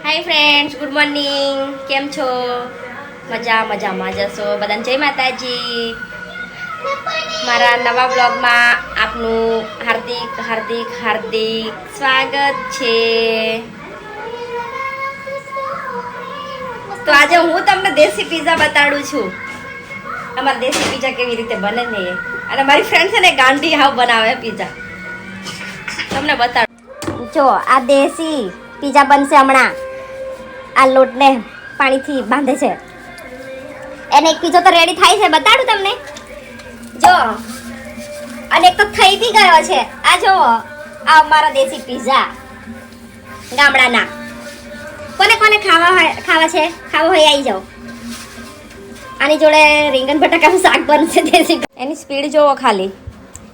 Hi friends, good morning. કેમ છો? મજામાં જશો બધાને. જય માતાજી. મારા નવા બ્લોગમાં આપનું હાર્દિક સ્વાગત છે. તો આજે હું તમને દેશી પિઝા બતાડું છું. અમારા દેશી પિઝા કેવી રીતે બને ને, અને મારી ફ્રેન્ડ છે ને ગાંડી હાવ બનાવે પિઝા. તમને બતાડું. જો આ દેશી પિઝા બનશે હમણાં. આ લોટને પાણીથી બાંધે છે, એને એક પીઝો તો રેડી થાય છે. બતાડું તમને. જો, અને એક તો થઈ બી ગયો છે. આ જો, આ અમારા દેશી પિઝા ગામડાના. કોને ખાવા છે? ખાવો હોય આવી જાઓ. આની જોડે રીંગણ બટાકાનું શાક બનશે દેશી. એની સ્પીડ જોવો ખાલી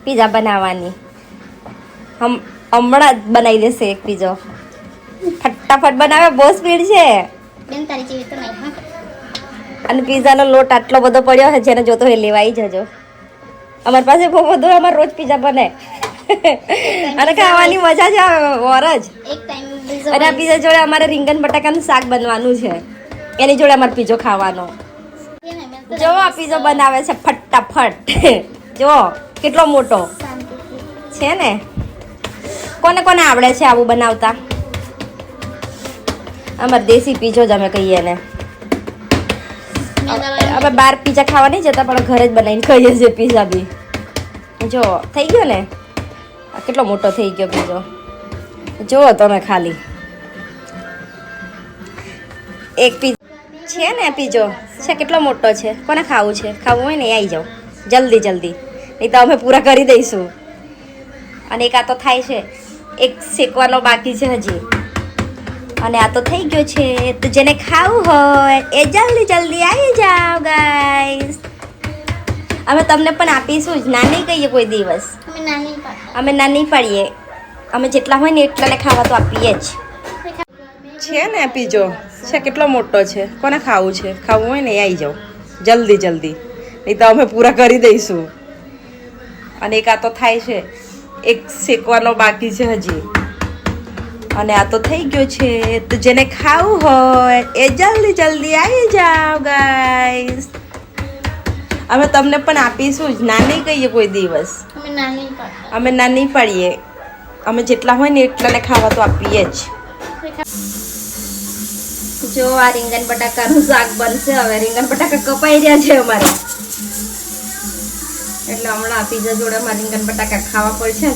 પિઝા બનાવવાની. હમણાં જ બનાવી દેશે એક પીઝો. ફટાફટ બનાવે, બહુ સ્પીડ છે. અને પીઝાનો લોટ આટલો બધો પડ્યો છે, જેને જોતો હોય લેવાઈ જજો. અમારી પાસે બહુ બધું, અમારે રોજ પીઝા બને. અને ખાવાની મજા છે વરજ. અને આ પીઝા જોડે અમારે રીંગણ બટાકાનું શાક બનવાનું છે. એની જોડે અમારે પીઝો ખાવાનો. જો આ પીઝો બનાવે છે ફટાફટ. જો કેટલો મોટો છે ને. કોને આવડે છે આવું બનાવતા? અમારે દેશી પીઝો જ અમે કહીએ ને. અમે બહાર પીઝા ખાવા નહીં જતા, પણ ઘરે જ બનાવીને ખાઈએ છીએ પીઝા બી. જો થઈ ગયો ને, કેટલો મોટો થઈ ગયો પીઝો. જુઓ તમે ખાલી. એક પીઝો છે ને, પીઝો છે કેટલો મોટો છે. કોને ખાવું છે? ખાવું હોય ને આવી જાઓ જલ્દી. નહીં તો અમે પૂરા કરી દઈશું. અને એક આ તો થાય છે, એક શેકવાનો બાકી છે હજી. અને આ તો થઈ ગયો છે. તો જેને ખાવું હોય એ જલ્દી આવી જાઓ ગાઈસ. અમે તમને પણ આપીશું જ, ના નહીં કહીએ કોઈ દિવસ. અમે ના નહીં પાડીએ. અમે જેટલા હોય ને એટલાને ખાવા તો આપીએ જ. છે ને પીઝો છે કેટલો મોટો છે. કોને ખાવું છે? ખાવું હોય ને આવી જાઓ જલ્દી. નહીં તો અમે પૂરા કરી દઈશું. અને એક આ તો થાય છે, એક શેકવાનો બાકી છે હજી. અને આ તો થઈ ગયો છે. તો જેને ખાવું હોય એ જલ્દી આવી જાઓ ગાઈસ. અમે તમને પણ આપીશું જ, ના નહીં કહીએ કોઈ દિવસ. અમે ના નહીં પાડીએ. અમે જેટલા હોય ને એટલાને ખાવા તો આપીએ જ. જો આ રીંગણ બટાકાનું શાક બનશે. હવે રીંગણ બટાકા કપાઈ રહ્યા છે અમારે, એટલે હમણાં પીઝા જોડે અમારે રીંગણ બટાકા ખાવા પડશે.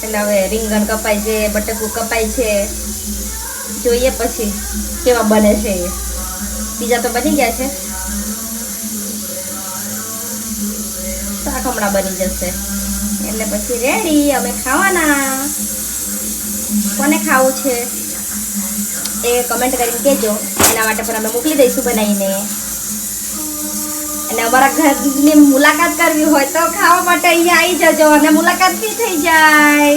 એટલે હવે રીંગણ કપાય છે, બટાકું કપાય છે. જોઈએ પછી કેવા બને છે. પીઝા તો બની ગયા છે, શાક હમણાં બની જશે. એટલે પછી રેડી, અમે ખાવાના. કોને ખાવું છે એ કમેન્ટ કરીને કહેજો. એના માટે પણ અમે મોકલી દઈશું બનાવીને. અને અમારા ઘરની મુલાકાત કરવી હોય તો ખાવા માટે અહીંયા આવી જજો, અને મુલાકાત બી થઈ જાય.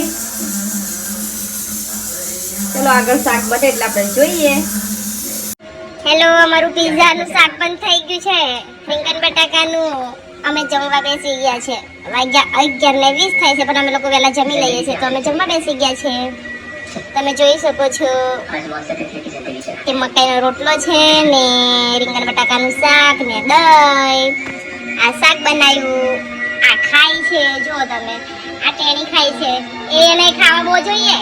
ચલો આગળ શાક બને એટલે આપણે જોઈએ. હેલો, અમારું પિઝાનું શાક પણ થઈ ગયું છે, રીંગણ બટાકાનું. અમે જમવા બેસી ગયા છે. વાગ્યા 11:20 થાય છે, પણ અમે લોકો વહેલા જમી લઈએ છીએ, તો અમે જમવા બેસી ગયા છે. તમે જોઈ શકો છો કે મકાઈનો રોટલો છે ને રીંગણ બટાકાનું શાક ને દહીં. આ શાક બનાવ્યું. આ ખાય છે, જો તમે આ ટેણી ખાય છે. એને ખાવા બહુ જોઈએ.